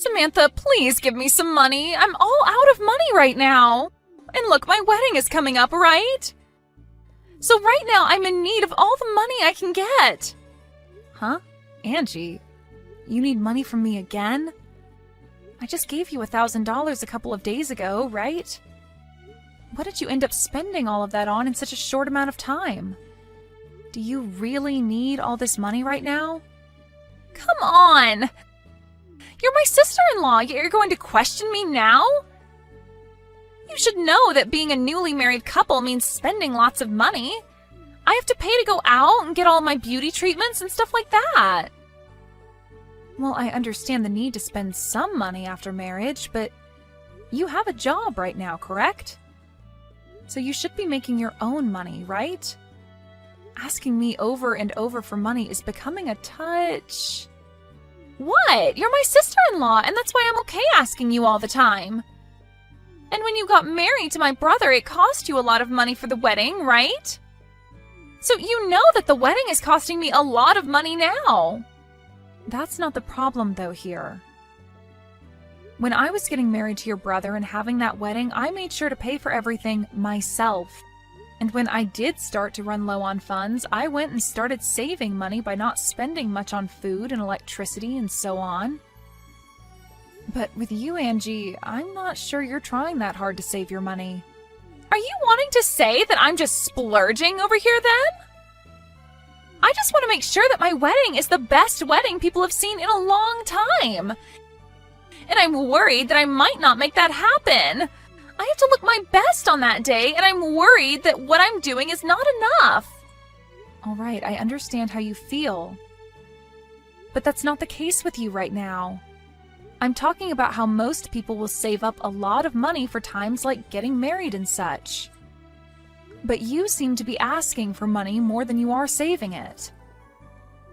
Samantha, please give me some money. I'm all out of money right now. And look, my wedding is coming up, right? So right now, I'm in need of all the money I can get. Huh? Angie, you need money from me again? I just gave you $1,000 a couple of days ago, right? What did you end up spending all of that on in such a short amount of time? Do you really need all this money right now? Come on! You're my sister-in-law, yet you're going to question me now? You should know that being a newly married couple means spending lots of money. I have to pay to go out and get all my beauty treatments and stuff like that. Well, I understand the need to spend some money after marriage, but you have a job right now, correct? So you should be making your own money, right? Asking me over and over for money is becoming a touch... What? You're my sister-in-law, and that's why I'm okay asking you all the time. And when you got married to my brother, it cost you a lot of money for the wedding, right? So you know that the wedding is costing me a lot of money now. That's not the problem, though, here. When I was getting married to your brother and having that wedding, I made sure to pay for everything myself. And when I did start to run low on funds, I went and started saving money by not spending much on food and electricity and so on. But with you, Angie, I'm not sure you're trying that hard to save your money. Are you wanting to say that I'm just splurging over here then? I just want to make sure that my wedding is the best wedding people have seen in a long time. And I'm worried that I might not make that happen. I have to look my best on that day, and I'm worried that what I'm doing is not enough. All right, I understand how you feel. But that's not the case with you right now. I'm talking about how most people will save up a lot of money for times like getting married and such. But you seem to be asking for money more than you are saving it.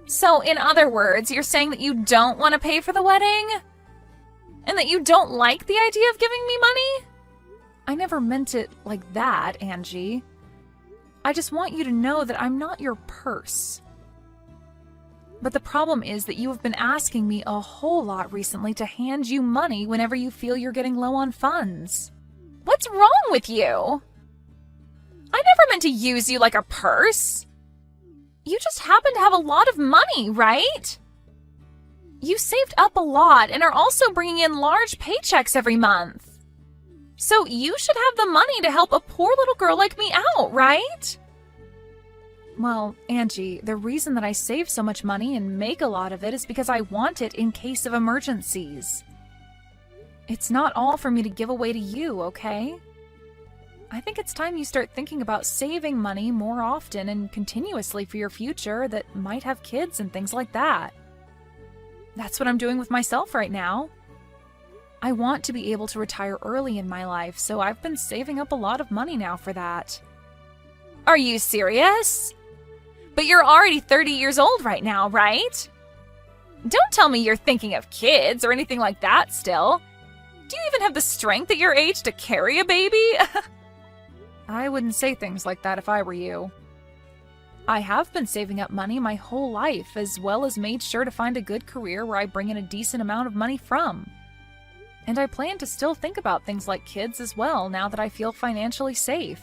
So, in other words, you're saying that you don't want to pay for the wedding? And that you don't like the idea of giving me money? I never meant it like that, Angie. I just want you to know that I'm not your purse. But the problem is that you have been asking me a whole lot recently to hand you money whenever you feel you're getting low on funds. What's wrong with you? I never meant to use you like a purse. You just happen to have a lot of money, right? You saved up a lot and are also bringing in large paychecks every month. So you should have the money to help a poor little girl like me out, right? Well, Angie, the reason that I save so much money and make a lot of it is because I want it in case of emergencies. It's not all for me to give away to you, okay? I think it's time you start thinking about saving money more often and continuously for your future that might have kids and things like that. That's what I'm doing with myself right now. I want to be able to retire early in my life, so I've been saving up a lot of money now for that. Are you serious? But you're already 30 years old right now, right? Don't tell me you're thinking of kids or anything like that still. Do you even have the strength at your age to carry a baby? I wouldn't say things like that if I were you. I have been saving up money my whole life, as well as made sure to find a good career where I bring in a decent amount of money from. And I plan to still think about things like kids as well now that I feel financially safe.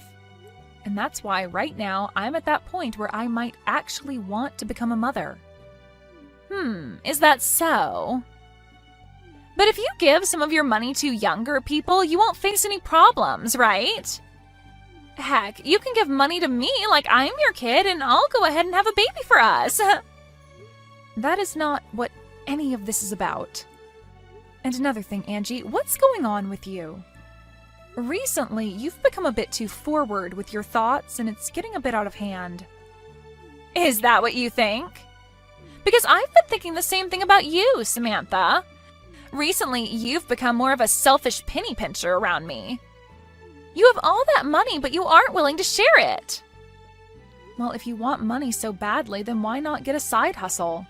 And that's why right now I'm at that point where I might actually want to become a mother. Is that so? But if you give some of your money to younger people, you won't face any problems, right? Heck, you can give money to me like I'm your kid and I'll go ahead and have a baby for us. That is not what any of this is about. And another thing, Angie, what's going on with you? Recently, you've become a bit too forward with your thoughts, and it's getting a bit out of hand. Is that what you think? Because I've been thinking the same thing about you, Samantha. Recently, you've become more of a selfish penny pincher around me. You have all that money, but you aren't willing to share it. Well, if you want money so badly, then why not get a side hustle?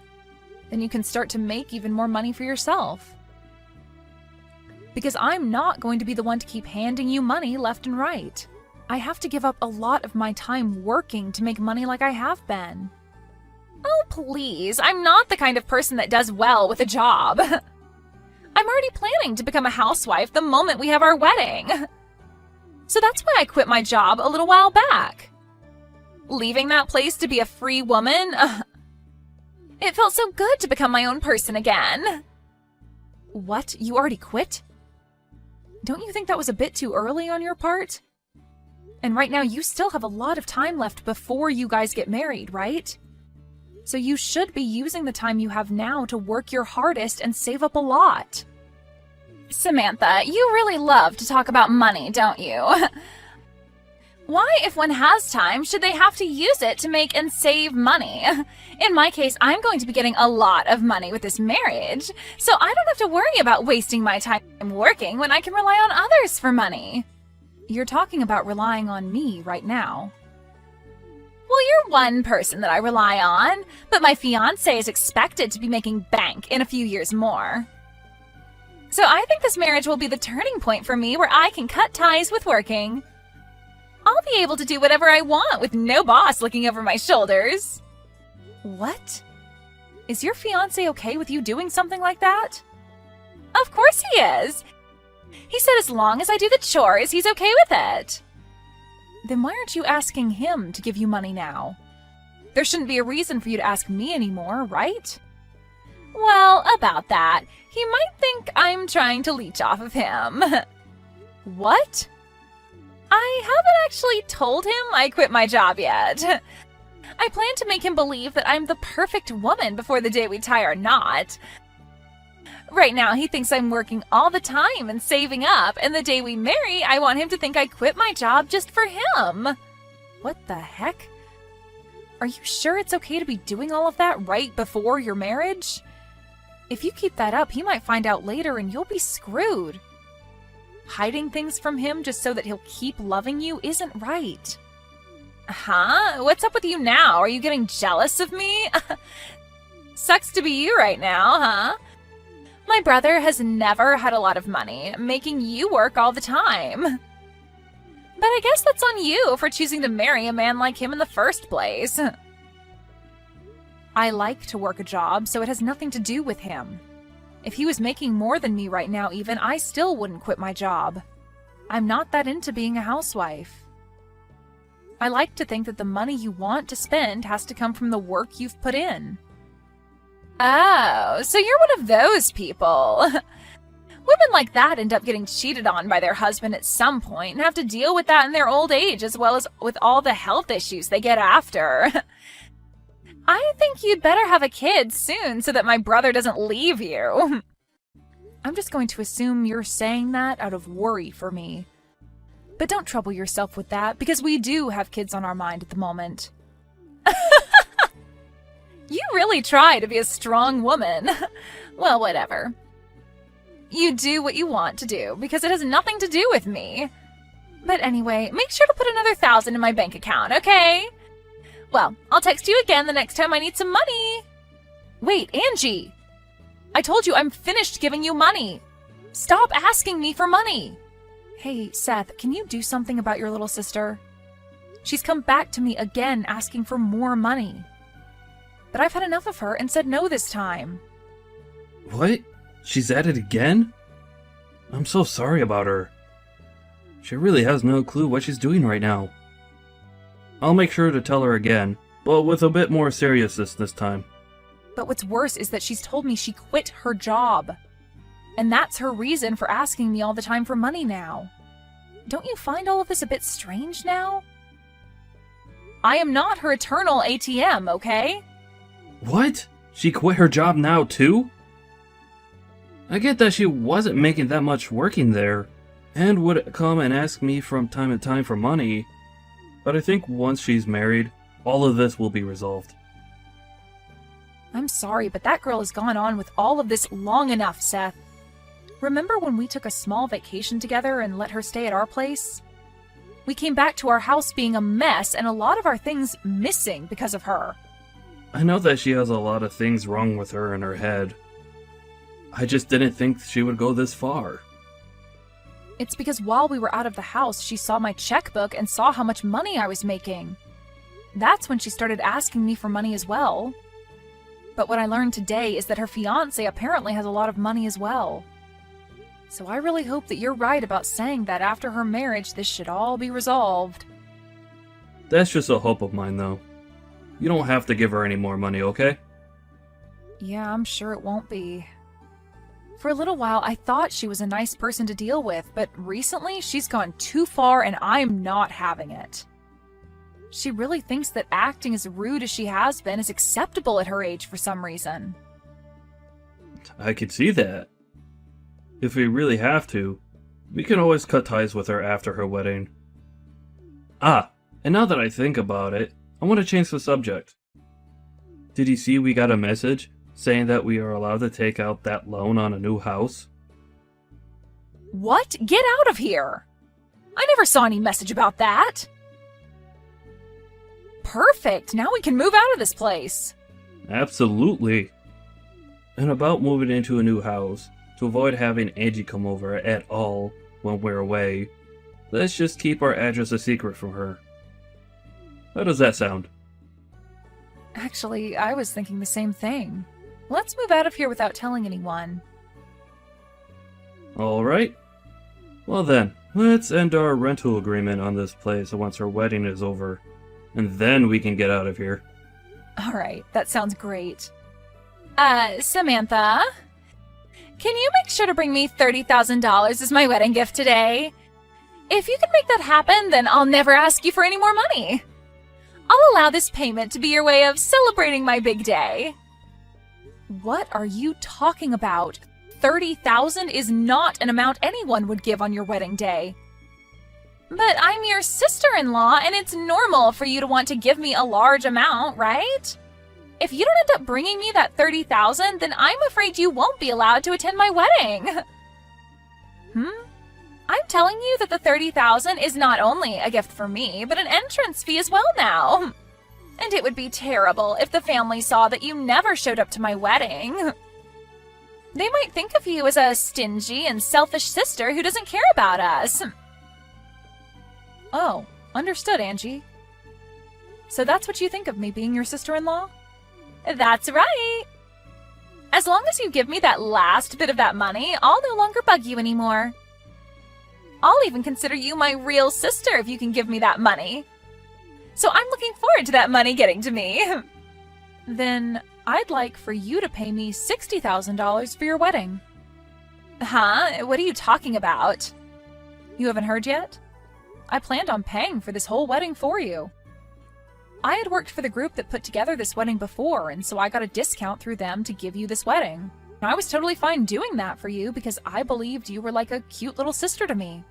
Then you can start to make even more money for yourself. Because I'm not going to be the one to keep handing you money left and right. I have to give up a lot of my time working to make money like I have been. Oh, please, I'm not the kind of person that does well with a job. I'm already planning to become a housewife the moment we have our wedding. So that's why I quit my job a little while back. Leaving that place to be a free woman, it felt so good to become my own person again. What? You already quit? Don't you think that was a bit too early on your part? And right now you still have a lot of time left before you guys get married, right? So you should be using the time you have now to work your hardest and save up a lot. Samantha, you really love to talk about money, don't you? Why, if one has time, should they have to use it to make and save money? In my case, I'm going to be getting a lot of money with this marriage, so I don't have to worry about wasting my time working when I can rely on others for money. You're talking about relying on me right now. Well, you're one person that I rely on, but my fiancé is expected to be making bank in a few years more. So I think this marriage will be the turning point for me where I can cut ties with working. I'll be able to do whatever I want with no boss looking over my shoulders. What? Is your fiancé okay with you doing something like that? Of course he is. He said as long as I do the chores, he's okay with it. Then why aren't you asking him to give you money now? There shouldn't be a reason for you to ask me anymore, right? Well, about that, he might think I'm trying to leech off of him. What? I haven't actually told him I quit my job yet. I plan to make him believe that I'm the perfect woman before the day we tie our knot. Right now, he thinks I'm working all the time and saving up, and the day we marry, I want him to think I quit my job just for him. What the heck? Are you sure it's okay to be doing all of that right before your marriage? If you keep that up, he might find out later and you'll be screwed. Hiding things from him just so that he'll keep loving you isn't right. Huh? What's up with you now? Are you getting jealous of me? Sucks to be you right now, huh? My brother has never had a lot of money, making you work all the time. But I guess that's on you for choosing to marry a man like him in the first place. I like to work a job, so it has nothing to do with him. If he was making more than me right now even, I still wouldn't quit my job. I'm not that into being a housewife. I like to think that the money you want to spend has to come from the work you've put in. Oh, so you're one of those people. Women like that end up getting cheated on by their husband at some point and have to deal with that in their old age as well as with all the health issues they get after. I think you'd better have a kid soon so that my brother doesn't leave you. I'm just going to assume you're saying that out of worry for me. But don't trouble yourself with that, because we do have kids on our mind at the moment. You really try to be a strong woman. Well, whatever. You do what you want to do, because it has nothing to do with me. But anyway, make sure to put another 1,000 in my bank account, okay? Well, I'll text you again the next time I need some money. Wait, Angie! I told you I'm finished giving you money. Stop asking me for money. Hey, Seth, can you do something about your little sister? She's come back to me again asking for more money. But I've had enough of her and said no this time. What? She's at it again? I'm so sorry about her. She really has no clue what she's doing right now. I'll make sure to tell her again, but with a bit more seriousness this time. But what's worse is that she's told me she quit her job. And that's her reason for asking me all the time for money now. Don't you find all of this a bit strange now? I am not her eternal ATM, okay? What? She quit her job now too? I get that she wasn't making that much working there, and would come and ask me from time to time for money, but I think once she's married, all of this will be resolved. I'm sorry, but that girl has gone on with all of this long enough, Seth. Remember when we took a small vacation together and let her stay at our place? We came back to our house being a mess and a lot of our things missing because of her. I know that she has a lot of things wrong with her in her head. I just didn't think she would go this far. It's because while we were out of the house, she saw my checkbook and saw how much money I was making. That's when she started asking me for money as well. But what I learned today is that her fiancé apparently has a lot of money as well. So I really hope that you're right about saying that after her marriage, this should all be resolved. That's just a hope of mine, though. You don't have to give her any more money, okay? Yeah, I'm sure it won't be. For a little while, I thought she was a nice person to deal with, but recently she's gone too far and I'm not having it. She really thinks that acting as rude as she has been is acceptable at her age for some reason. I could see that. If we really have to, we can always cut ties with her after her wedding. Ah, and now that I think about it, I want to change the subject. Did you see we got a message saying that we are allowed to take out that loan on a new house? What? Get out of here! I never saw any message about that! Perfect! Now we can move out of this place! Absolutely. And about moving into a new house, to avoid having Angie come over at all when we're away, let's just keep our address a secret from her. How does that sound? Actually, I was thinking the same thing. Let's move out of here without telling anyone. Alright. Well then, let's end our rental agreement on this place once her wedding is over, and then we can get out of here. Alright, that sounds great. Samantha? Can you make sure to bring me $30,000 as my wedding gift today? If you can make that happen, then I'll never ask you for any more money. I'll allow this payment to be your way of celebrating my big day. What are you talking about? $30,000 is not an amount anyone would give on your wedding day. But I'm your sister-in-law, and it's normal for you to want to give me a large amount, right? If you don't end up bringing me that $30,000, then I'm afraid you won't be allowed to attend my wedding. I'm telling you that the $30,000 is not only a gift for me, but an entrance fee as well now. And it would be terrible if the family saw that you never showed up to my wedding. They might think of you as a stingy and selfish sister who doesn't care about us. Oh, understood, Angie. So that's what you think of me being your sister-in-law? That's right. As long as you give me that last bit of that money, I'll no longer bug you anymore. I'll even consider you my real sister if you can give me that money. So I'm looking forward to that money getting to me. Then I'd like for you to pay me $60,000 for your wedding. Huh? What are you talking about? You haven't heard yet? I planned on paying for this whole wedding for you. I had worked for the group that put together this wedding before, and so I got a discount through them to give you this wedding. I was totally fine doing that for you because I believed you were like a cute little sister to me.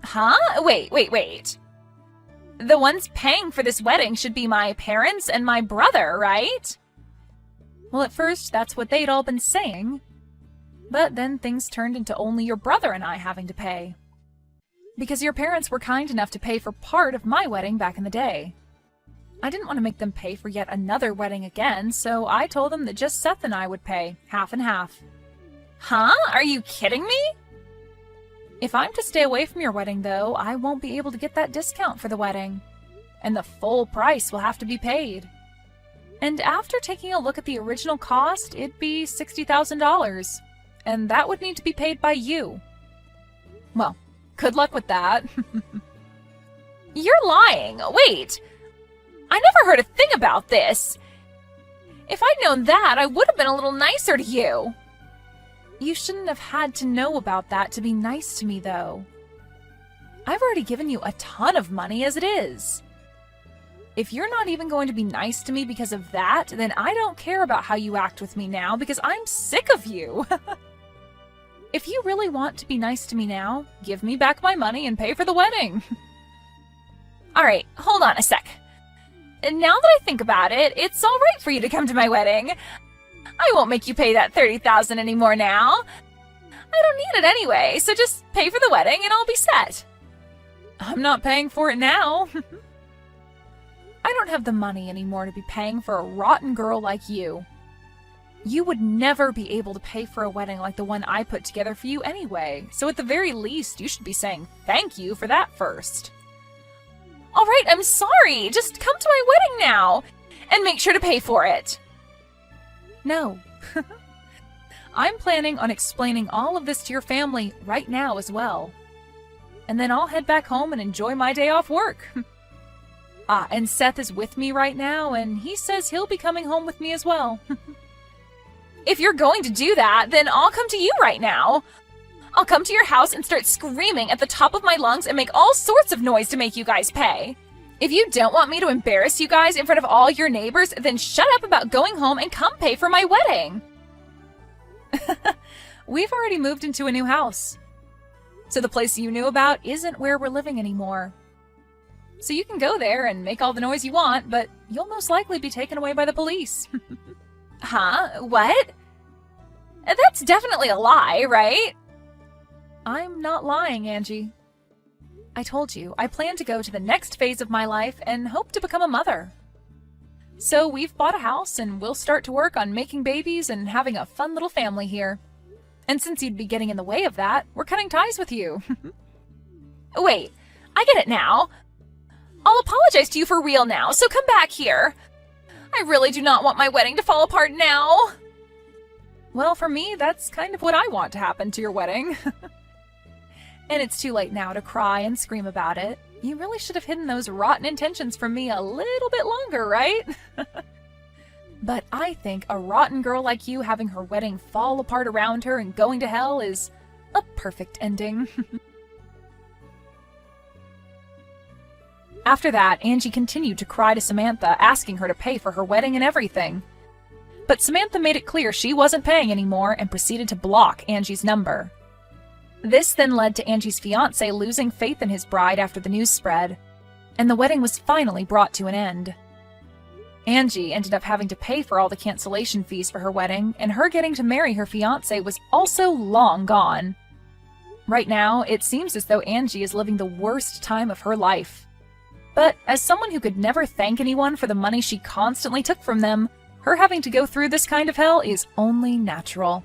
Huh? Wait. The ones paying for this wedding should be my parents and my brother, right? Well, at first, that's what they'd all been saying. But then things turned into only your brother and I having to pay. Because your parents were kind enough to pay for part of my wedding back in the day. I didn't want to make them pay for yet another wedding again, so I told them that just Seth and I would pay, half and half. Huh? Are you kidding me? If I'm to stay away from your wedding, though, I won't be able to get that discount for the wedding. And the full price will have to be paid. And after taking a look at the original cost, it'd be $60,000. And that would need to be paid by you. Well, good luck with that. You're lying. Wait. I never heard a thing about this. If I'd known that, I would have been a little nicer to you. You shouldn't have had to know about that to be nice to me, though. I've already given you a ton of money as it is. If you're not even going to be nice to me because of that, then I don't care about how you act with me now because I'm sick of you. If you really want to be nice to me now, give me back my money and pay for the wedding. All right, hold on a sec. Now that I think about it, it's all right for you to come to my wedding. I won't make you pay that $30,000 anymore now. I don't need it anyway, so just pay for the wedding and I'll be set. I'm not paying for it now. I don't have the money anymore to be paying for a rotten girl like you. You would never be able to pay for a wedding like the one I put together for you anyway, so at the very least, you should be saying thank you for that first. All right, I'm sorry. Just come to my wedding now and make sure to pay for it. No. I'm planning on explaining all of this to your family right now as well. And then I'll head back home and enjoy my day off work. And Seth is with me right now, and he says he'll be coming home with me as well. If you're going to do that, then I'll come to you right now. I'll come to your house and start screaming at the top of my lungs and make all sorts of noise to make you guys pay. If you don't want me to embarrass you guys in front of all your neighbors, then shut up about going home and come pay for my wedding. We've already moved into a new house. So the place you knew about isn't where we're living anymore. So you can go there and make all the noise you want, but you'll most likely be taken away by the police. Huh? What? That's definitely a lie, right? I'm not lying, Angie. I told you, I plan to go to the next phase of my life and hope to become a mother. So we've bought a house and we'll start to work on making babies and having a fun little family here. And since you'd be getting in the way of that, we're cutting ties with you. Wait, I get it now. I'll apologize to you for real now, so come back here. I really do not want my wedding to fall apart now. Well, for me, that's kind of what I want to happen to your wedding. And it's too late now to cry and scream about it. You really should have hidden those rotten intentions from me a little bit longer, right? But I think a rotten girl like you having her wedding fall apart around her and going to hell is a perfect ending. After that, Angie continued to cry to Samantha, asking her to pay for her wedding and everything. But Samantha made it clear she wasn't paying anymore and proceeded to block Angie's number. This then led to Angie's fiancé losing faith in his bride after the news spread, and the wedding was finally brought to an end. Angie ended up having to pay for all the cancellation fees for her wedding, and her getting to marry her fiancé was also long gone. Right now, it seems as though Angie is living the worst time of her life. But as someone who could never thank anyone for the money she constantly took from them, her having to go through this kind of hell is only natural.